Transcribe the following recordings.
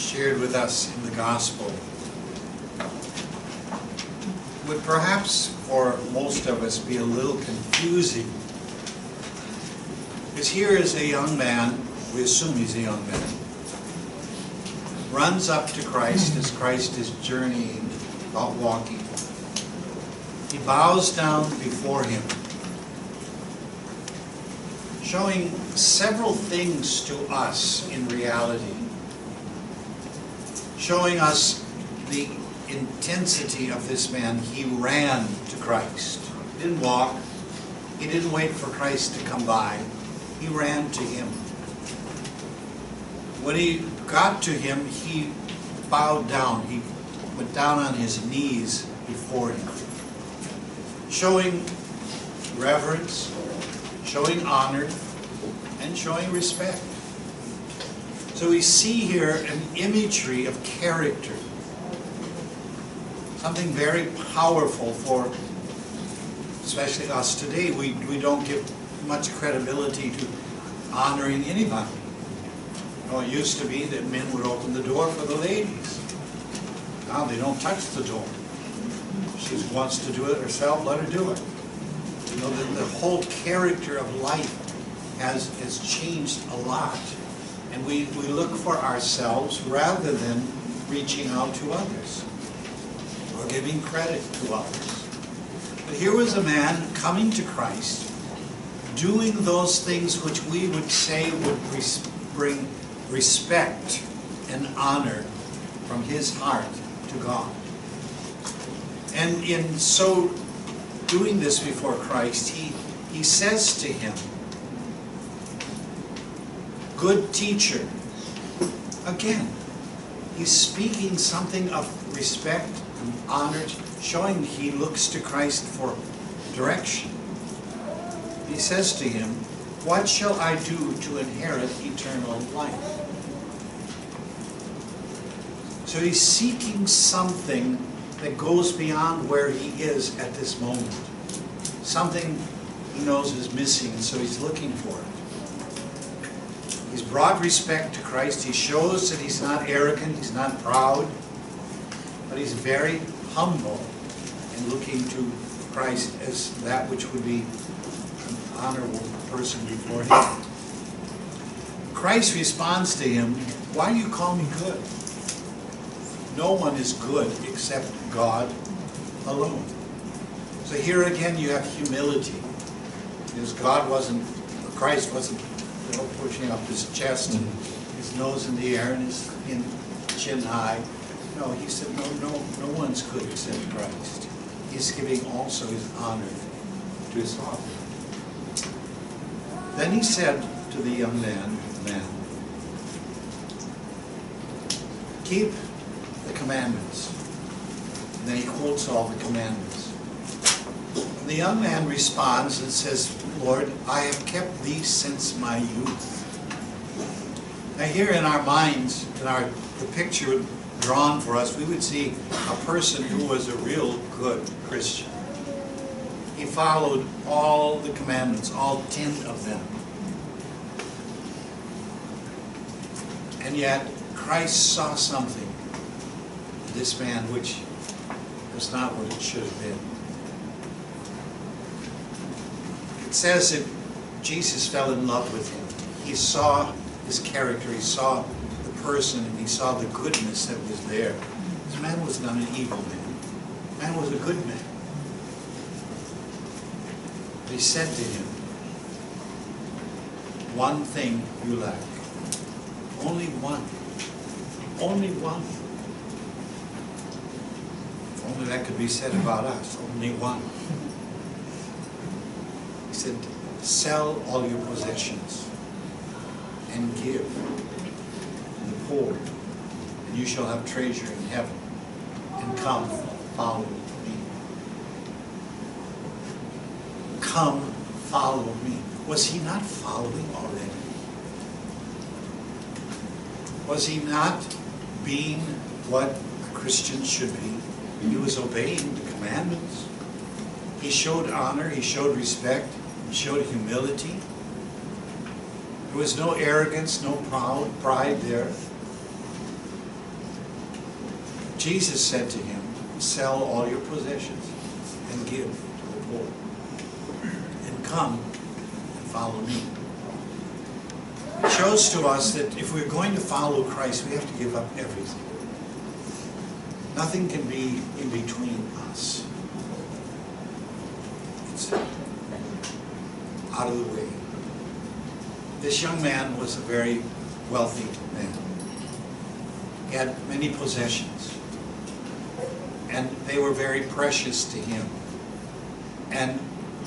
shared with us in the gospel would perhaps for most of us be a little confusing. Because here is a young man, we assume he's a young man, runs up to Christ as Christ is journeying, not walking. He bows down before him, showing several things to us in reality, showing us the intensity of this man. He ran to Christ. He didn't walk. He didn't wait for Christ to come by. He ran to him. When he got to him, he bowed down. He went down on his knees before him, showing reverence, showing honor, and showing respect. So we see here an imagery of character, something very powerful for especially us today. We don't give much credibility to honoring anybody. You know, it used to be that men would open the door for the ladies. Now they don't touch the door. If she wants to do it herself, let her do it. You know, the whole character of life has changed a lot. And we look for ourselves rather than reaching out to others or giving credit to others. But here was a man coming to Christ, doing those things which we would say would bring respect and honor from his heart to God. And in so doing this before Christ, he says to him, "Good teacher." Again, he's speaking something of respect and honor, showing he looks to Christ for direction. He says to him, "What shall I do to inherit eternal life?" So he's seeking something that goes beyond where he is at this moment. Something he knows is missing, so he's looking for it. He's brought respect to Christ. He shows that he's not arrogant, he's not proud, but he's very humble in looking to Christ as that which would be an honorable person before him. Christ responds to him, "Why do you call me good? No one is good except God alone." So here again you have humility. Because Christ wasn't pushing up his chest and his nose in the air and his chin high. No, he said, no one's good except Christ. He's giving also his honor to his Father. Then he said to the young man, "Keep the commandments." And then he quotes all the commandments. And the young man responds and says, "Lord, I have kept these since my youth." Now here in our minds, the picture drawn for us, we would see a person who was a real good Christian. He followed all the commandments, all 10 of them. And yet Christ saw something in this man which was not what it should have been. It says that Jesus fell in love with him. He saw his character, he saw the person, and he saw the goodness that was there. This man was not an evil man. The man was a good man. But he said to him, "One thing you lack." Only one. Only one. If only that could be said about us. Only one. He said, "Sell all your possessions and give to the poor, and you shall have treasure in heaven. And come, follow me." Come, follow me. Was he not following already? Was he not being what a Christian should be? He was obeying the commandments. He showed honor, he showed respect, he showed humility. There was no arrogance, no pride there. Jesus said to him, sell all your possessions and give to the poor, and come and follow me. It shows to us that if we're going to follow Christ, we have to give up everything. Nothing can be in between us. It's out of the way. This young man was a very wealthy man. He had many possessions, and they were very precious to him. And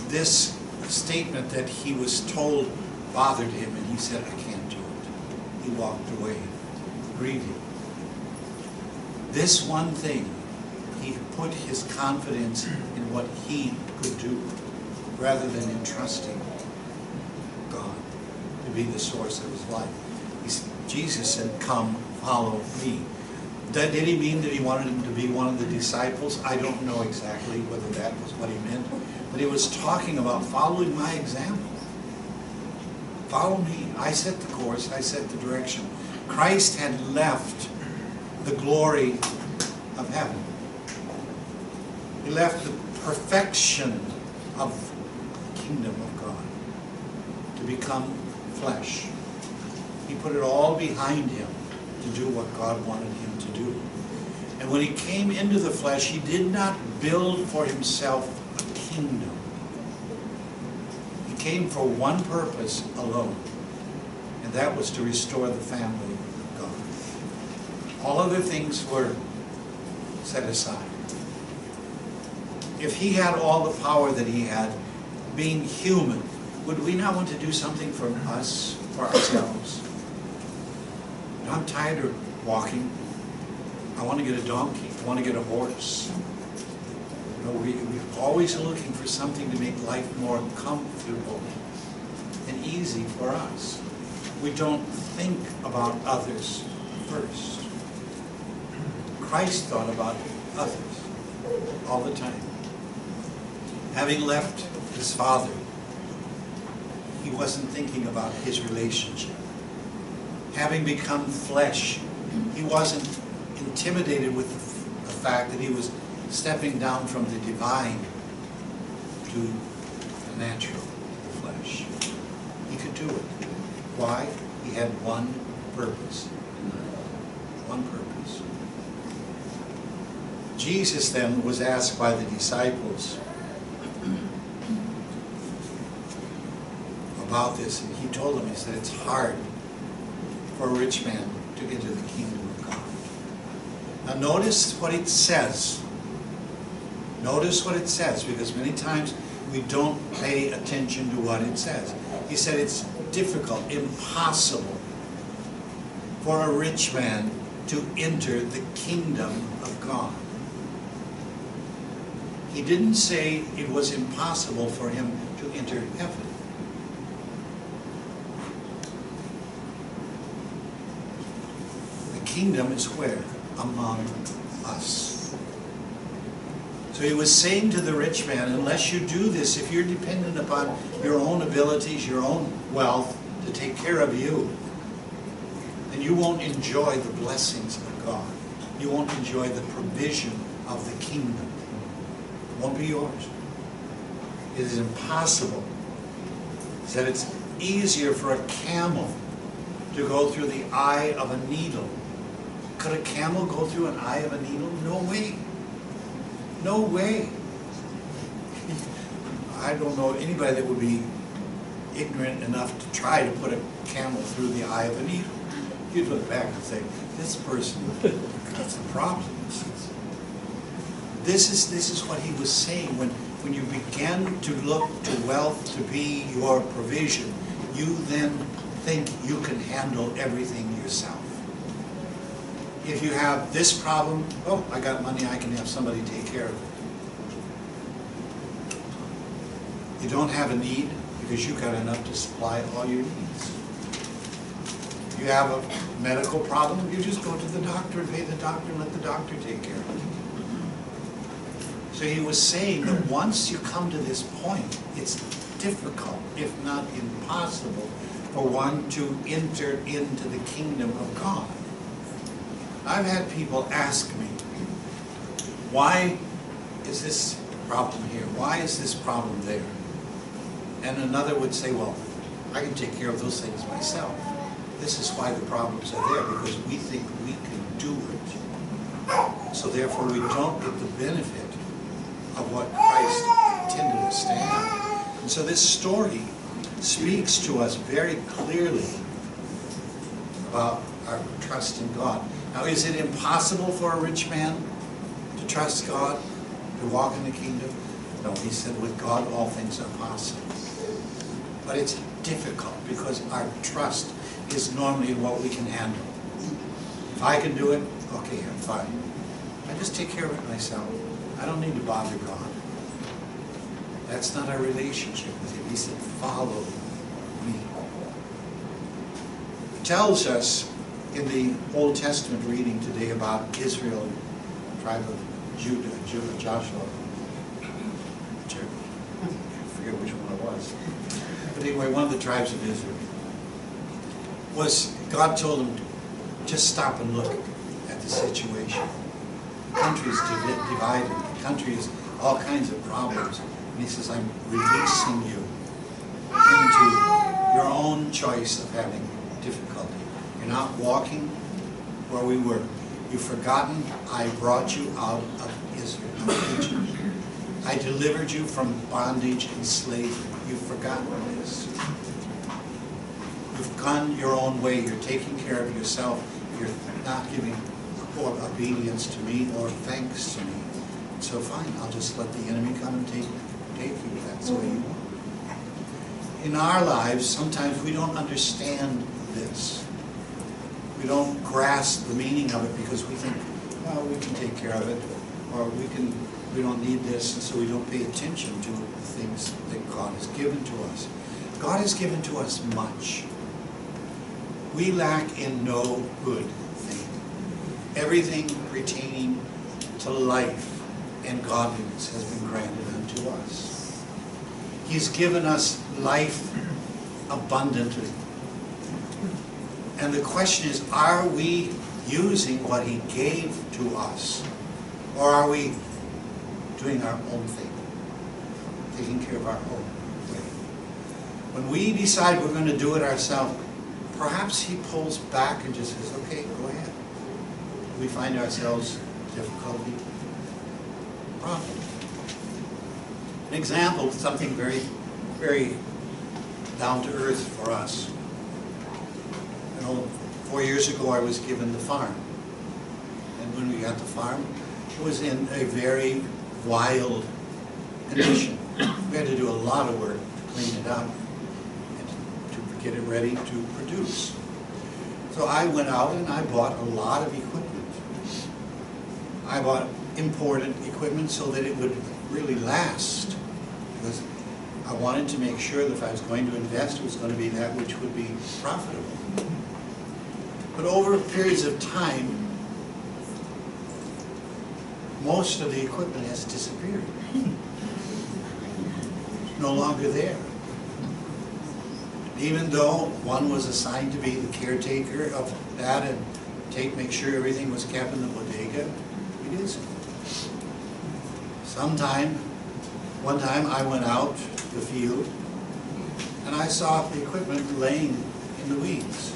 this statement that he was told bothered him, and he said, I can't do it. He walked away, grieving. This one thing, he put his confidence in what he could do, rather than in trusting God to be the source of his life. Jesus said, come, follow me. Did he mean that he wanted him to be one of the disciples? I don't know exactly whether that was what he meant. But he was talking about following my example. Follow me. I set the course. I set the direction. Christ had left the glory of heaven. He left the perfection of the kingdom of God to become flesh. He put it all behind him to do what God wanted him to do. And when he came into the flesh, he did not build for himself a kingdom. He came for one purpose alone, and that was to restore the family of God. All other things were set aside. If he had all the power that he had, being human, would we not want to do something for us, for ourselves? I'm tired of walking. I want to get a donkey. I want to get a horse. You know, we're always looking for something to make life more comfortable and easy for us. We don't think about others first. Christ thought about others all the time. Having left his Father, he wasn't thinking about his relationship. Having become flesh, he wasn't intimidated with the fact that he was stepping down from the divine to the natural flesh. He could do it. Why? He had one purpose. One purpose. Jesus then was asked by the disciples about this, and he told them, he said, it's hard for a rich man to enter the kingdom of God. Now notice what it says. Notice what it says, because many times we don't pay attention to what it says. He said it's difficult, impossible for a rich man to enter the kingdom of God. He didn't say it was impossible for him to enter heaven. Kingdom is where? Among us. So he was saying to the rich man, unless you do this, if you're dependent upon your own abilities, your own wealth to take care of you, then you won't enjoy the blessings of God. You won't enjoy the provision of the kingdom. It won't be yours. It is impossible. He said it's easier for a camel to go through the eye of a needle. Could a camel go through an eye of a needle? No way. No way. I don't know anybody that would be ignorant enough to try to put a camel through the eye of a needle. You'd look back and say, this person, that's the problem. This is what he was saying. When you begin to look to wealth to be your provision, you then think you can handle everything yourself. If you have this problem, oh, I got money, I can have somebody take care of it. You don't have a need because you got enough to supply all your needs. You have a medical problem, you just go to the doctor and pay the doctor and let the doctor take care of it. So he was saying that once you come to this point, it's difficult, if not impossible, for one to enter into the kingdom of God. I've had people ask me, Why is this problem here? Why is this problem there? And another would say, well, I can take care of those things myself. This is why the problems are there, because we think we can do it. So therefore we don't get the benefit of what Christ intended us to have. And so this story speaks to us very clearly about our trust in God. Now, is it impossible for a rich man to trust God, to walk in the kingdom? No, he said with God all things are possible. But it's difficult because our trust is normally what we can handle. If I can do it, okay, I'm fine. I just take care of it myself. I don't need to bother God. That's not our relationship with Him. He said, follow me. It tells us in the Old Testament reading today about Israel, tribe of Judah, Joshua. I forget which one it was. But anyway, one of the tribes of Israel. God told him, just stop and look at the situation. The country is divided. The country has all kinds of problems. And he says, I'm releasing you into your own choice of having difficulty. You're not walking where we were. You've forgotten I brought you out of Israel. I delivered you from bondage and slavery. You've forgotten this. You've gone your own way. You're taking care of yourself. You're not giving obedience to me or thanks to me. So fine, I'll just let the enemy come and take you. That's the way you want. In our lives, sometimes we don't understand this. We don't grasp the meaning of it because we think, well, we can take care of it, or we don't need this, and so we don't pay attention to the things that God has given to us. God has given to us much. We lack in no good thing. Everything pertaining to life and godliness has been granted unto us. He's given us life abundantly. And the question is, are we using what He gave to us? Or are we doing our own thing? Taking care of our own way? When we decide we're going to do it ourselves, perhaps He pulls back and just says, okay, go ahead. We find ourselves difficulty, problem. An example of something very, very down to earth for us. 4 years ago I was given the farm. And when we got the farm, it was in a very wild condition. We had to do a lot of work to clean it up and to get it ready to produce. So I went out and I bought a lot of equipment. I bought imported equipment so that it would really last. Because I wanted to make sure that if I was going to invest, it was going to be that which would be profitable. But over periods of time, most of the equipment has disappeared. It's no longer there. Even though one was assigned to be the caretaker of that and make sure everything was kept in the bodega, it isn't. One time I went out to the field and I saw the equipment laying in the weeds.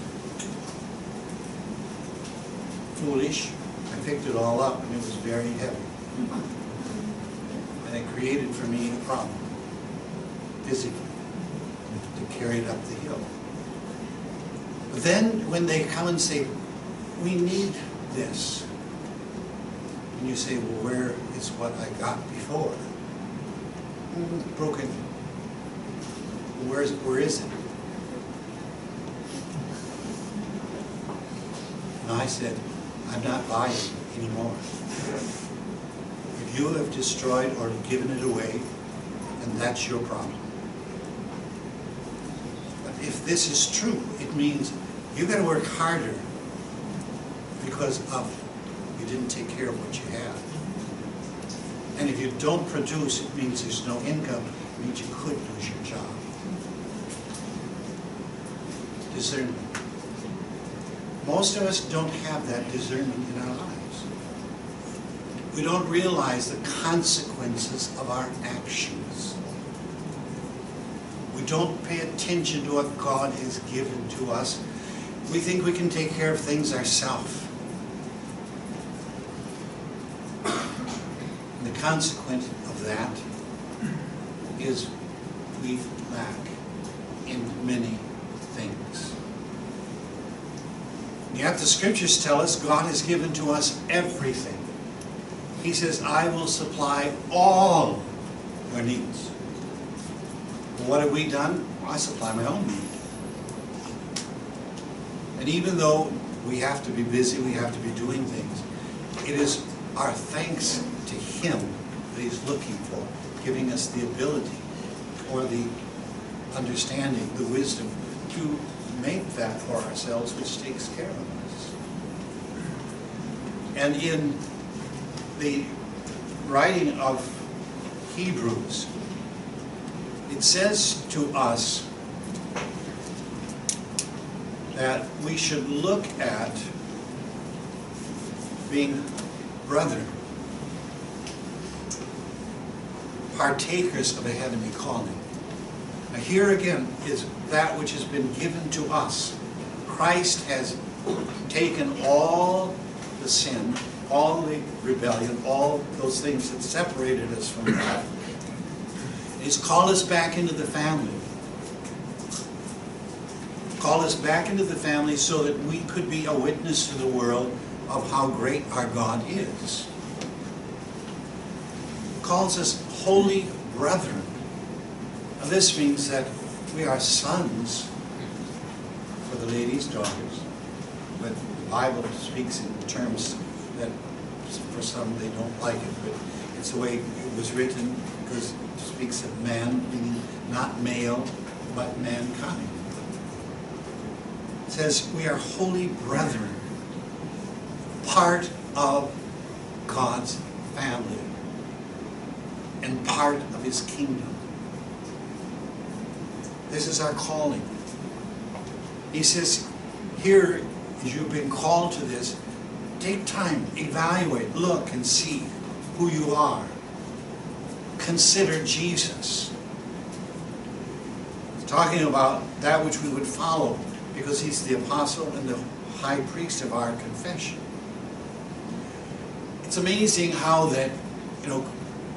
Foolish. I picked it all up and it was very heavy. And it created for me a problem, physically, to carry it up the hill. But then when they come and say, we need this, and you say, well, where is what I got before? Broken. Where is it? And I said, I'm not buying anymore. If you have destroyed or given it away, then that's your problem. But if this is true, it means you've got to work harder because you didn't take care of what you have. And if you don't produce, it means there's no income. It means you could lose your job. Discernment. Most of us don't have that discernment in our lives. We don't realize the consequences of our actions. We don't pay attention to what God has given to us. We think we can take care of things ourselves. And the consequence of that is we lack in many things. Yet the scriptures tell us God has given to us everything. He says, I will supply all your needs. Well, what have we done? Well, I supply my own need. And even though we have to be busy, we have to be doing things, it is our thanks to Him that He's looking for, giving us the ability or the understanding, the wisdom to make that for ourselves, which takes care of us. And in the writing of Hebrews, it says to us that we should look at being brethren, partakers of a heavenly calling. Now here again is that which has been given to us. Christ has taken all the sin, all the rebellion, all those things that separated us from God. He's called us back into the family. Called us back into the family so that we could be a witness to the world of how great our God is. Calls us holy brethren. Now this means that we are sons for the ladies, daughters, but the Bible speaks in terms that for some they don't like it, but it's the way it was written, because it speaks of man, meaning not male, but mankind. It says we are holy brethren, part of God's family and part of His kingdom. This is our calling. He says, here, as you've been called to this, take time, evaluate, look and see who you are. Consider Jesus. He's talking about that which we would follow, because He's the apostle and the high priest of our confession. It's amazing how that,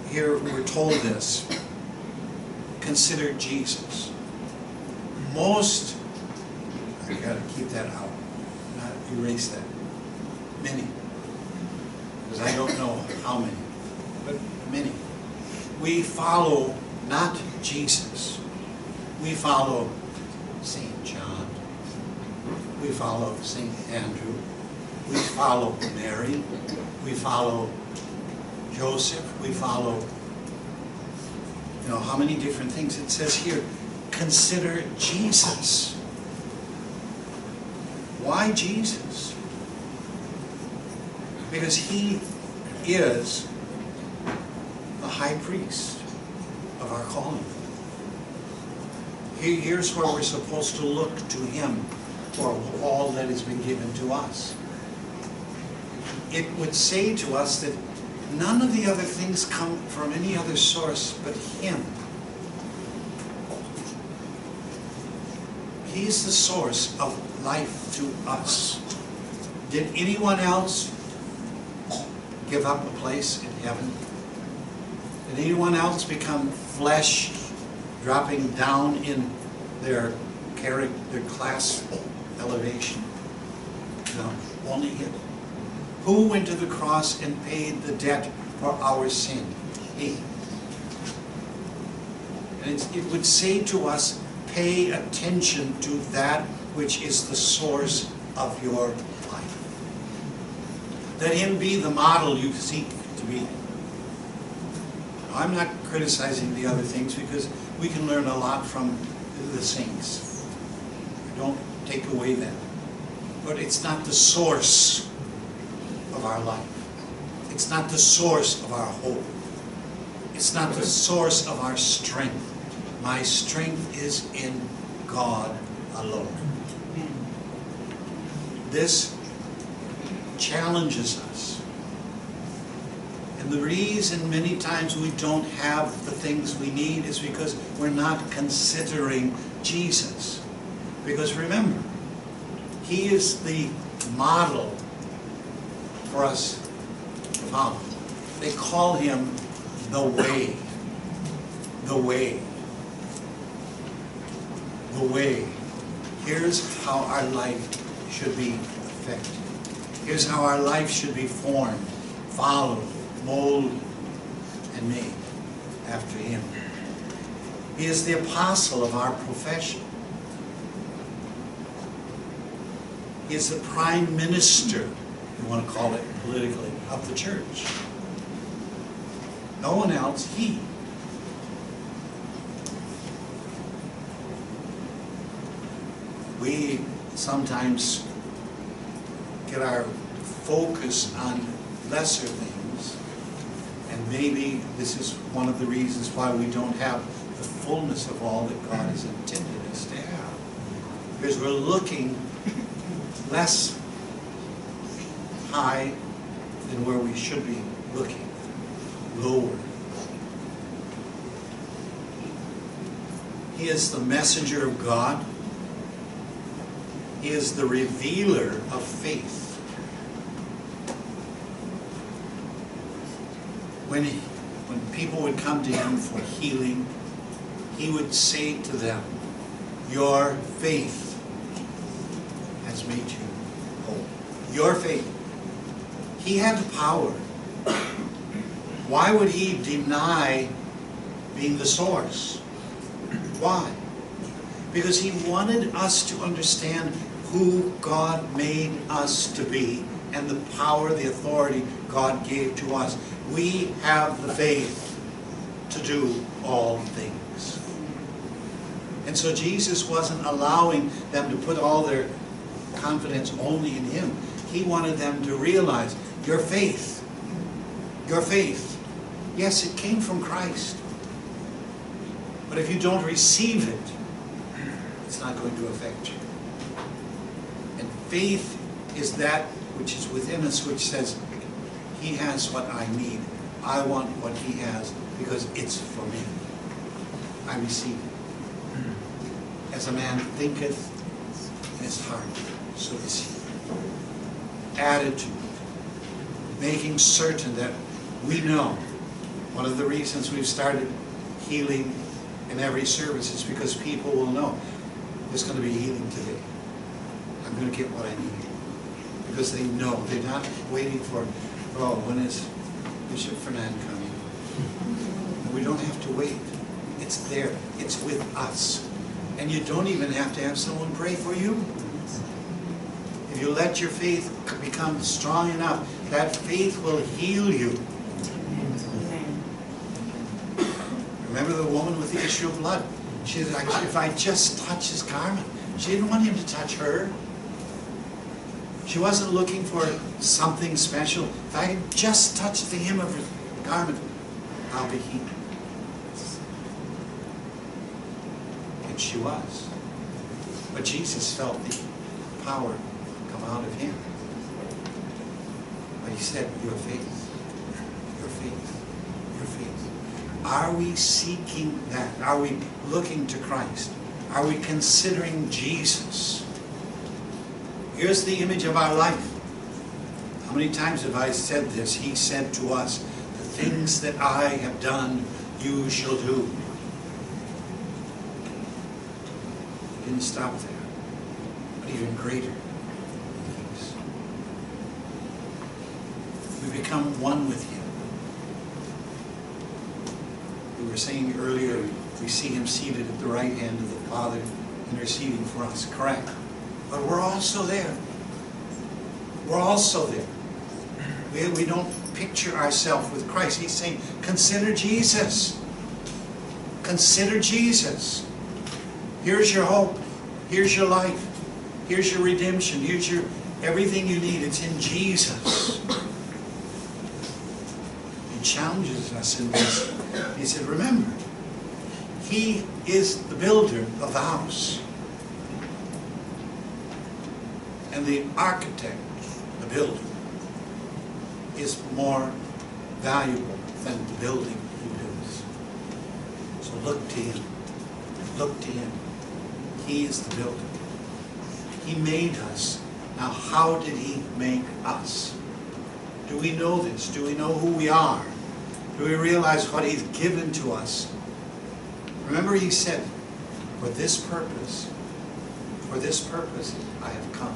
here we're told this. Consider Jesus. Most, I got to keep that out, not erase that. Many, because I don't know how many, but many. We follow not Jesus. We follow St. John. We follow St. Andrew. We follow Mary. We follow Joseph. We follow, how many different things. It says here, consider Jesus. Why Jesus? Because He is the high priest of our calling. Here's where we're supposed to look to Him for all that has been given to us. It would say to us that none of the other things come from any other source but Him. He's the source of life to us. Did anyone else give up a place in heaven? Did anyone else become flesh, dropping down in their character, their class elevation? No, only Him. Who went to the cross and paid the debt for our sin? He. And it would say to us, pay attention to that which is the source of your life. Let Him be the model you seek to be. I'm not criticizing the other things, because we can learn a lot from the saints. Don't take away that. But it's not the source of our life. It's not the source of our hope. It's not the source of our strength. My strength is in God alone. This challenges us. And the reason many times we don't have the things we need is because we're not considering Jesus. Because remember, He is the model for us to follow. They call Him the way. The way. The way. Here's how our life should be affected. Here's how our life should be formed, followed, molded, and made after Him. He is the apostle of our profession. He is the prime minister, if you want to call it politically, of the church. No one else, He. We sometimes get our focus on lesser things, and maybe this is one of the reasons why we don't have the fullness of all that God has intended us to have. Because we're looking less high than where we should be looking, lower. He is the messenger of God. He is the revealer of faith. When people would come to Him for healing, He would say to them, "Your faith has made you whole." Your faith. He had the power. Why would He deny being the source? Why? Because He wanted us to understand who God made us to be and the power, the authority God gave to us. We have the faith to do all things. And so Jesus wasn't allowing them to put all their confidence only in Him. He wanted them to realize, your faith, yes, it came from Christ. But if you don't receive it, it's not going to affect you. And faith is that which is within us, which says, He has what I need. I want what He has because it's for me. I receive it. As a man thinketh in his heart, so is he. Attitude. Making certain that we know. One of the reasons we've started healing in every service is because people will know there's going to be healing today. I'm going to get what I need. Because they know. They're not waiting for, oh, when is Bishop Fernand coming? And we don't have to wait. It's there. It's with us. And you don't even have to have someone pray for you. If you let your faith become strong enough, that faith will heal you. Remember the woman with the issue of blood? She said, if I just touch His garment. She didn't want Him to touch her. She wasn't looking for something special. If I can just touch the hem of His garment, I'll be healed. And she was. But Jesus felt the power come out of Him. But He said, your faith, your faith, your faith. Are we seeking that? Are we looking to Christ? Are we considering Jesus? Here's the image of our life. How many times have I said this? He said to us, the things that I have done, you shall do. He didn't stop there, but even greater things. We become one with Him. We were saying earlier, we see Him seated at the right hand of the Father, interceding for us. Correct. But we're also there. We're also there. We don't picture ourselves with Christ. He's saying, consider Jesus. Consider Jesus. Here's your hope. Here's your life. Here's your redemption. Here's your everything you need. It's in Jesus. He challenges us in this. He said, remember, He is the builder of the house. And the architect, the builder, is more valuable than the building he builds. So look to him. Look to him. He is the builder. He made us. Now, how did he make us? Do we know this? Do we know who we are? Do we realize what he's given to us? Remember, he said, for this purpose I have come,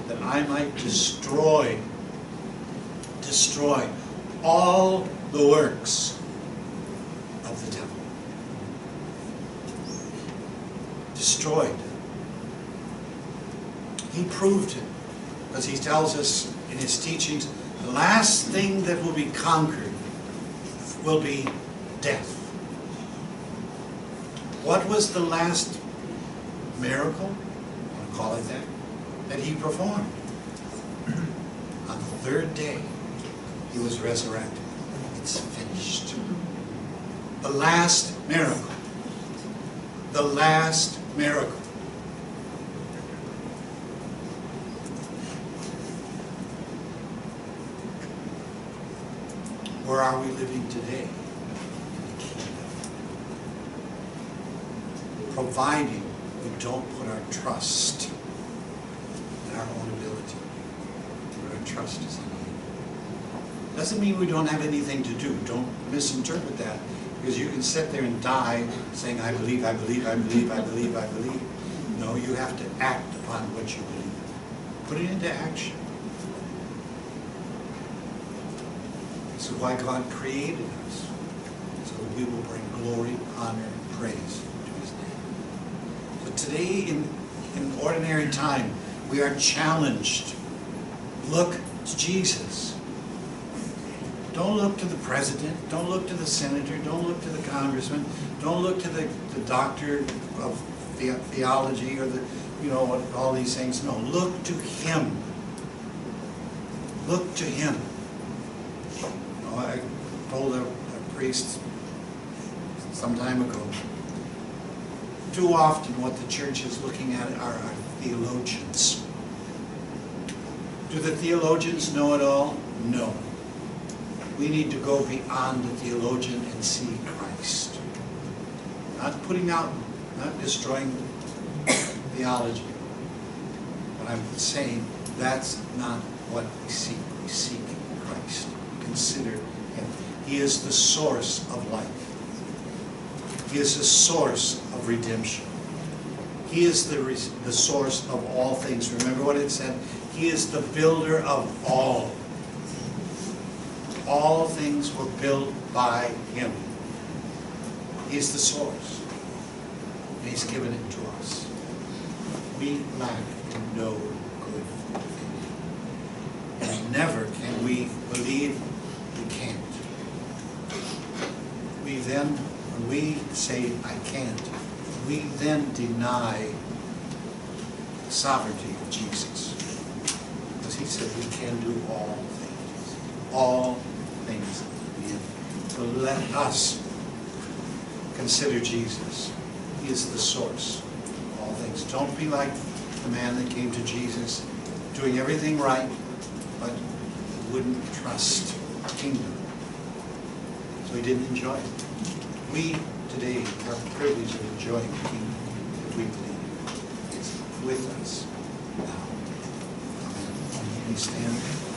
that I might destroy all the works of the devil. Destroyed. He proved it, because he tells us in his teachings, the last thing that will be conquered will be death. What was the last miracle, I want to call it that he performed? On the third day, he was resurrected. It's finished. The last miracle. The last miracle. Where are we living today? Providing we don't put our trust in our own ability. But our trust is in him. Doesn't mean we don't have anything to do. Don't misinterpret that. Because you can sit there and die saying, I believe, I believe, I believe, I believe, I believe. No, you have to act upon what you believe. Put it into action. This is why God created us. So that we will bring glory, honor, and praise to his name. But today, in ordinary time, we are challenged. Look to Jesus. Don't look to the president. Don't look to the senator. Don't look to the congressman. Don't look to the doctor of theology or all these things. No, look to him. Look to him. I told a priest some time ago, too often what the church is looking at are our theologians. Do the theologians know it all? No. We need to go beyond the theologian and see Christ. Not putting out, not destroying theology. But I'm saying that's not what we seek. We seek Christ. Consider him. He is the source of life. He is the source of redemption. He is the source of all things. Remember what it said? He is the builder of all. All things were built by him. He is the source. And he's given it to us. We lack no good thing. And never can we believe we can't. We then, when we say, I can't, we then deny the sovereignty of Jesus. Because he said we can do all things. All things in him. So let us consider Jesus. He is the source of all things. Don't be like the man that came to Jesus, doing everything right, but wouldn't trust the kingdom. So he didn't enjoy it. We today are privileged of enjoying the kingdom if we believe it's with us now. Amen. Can we stand?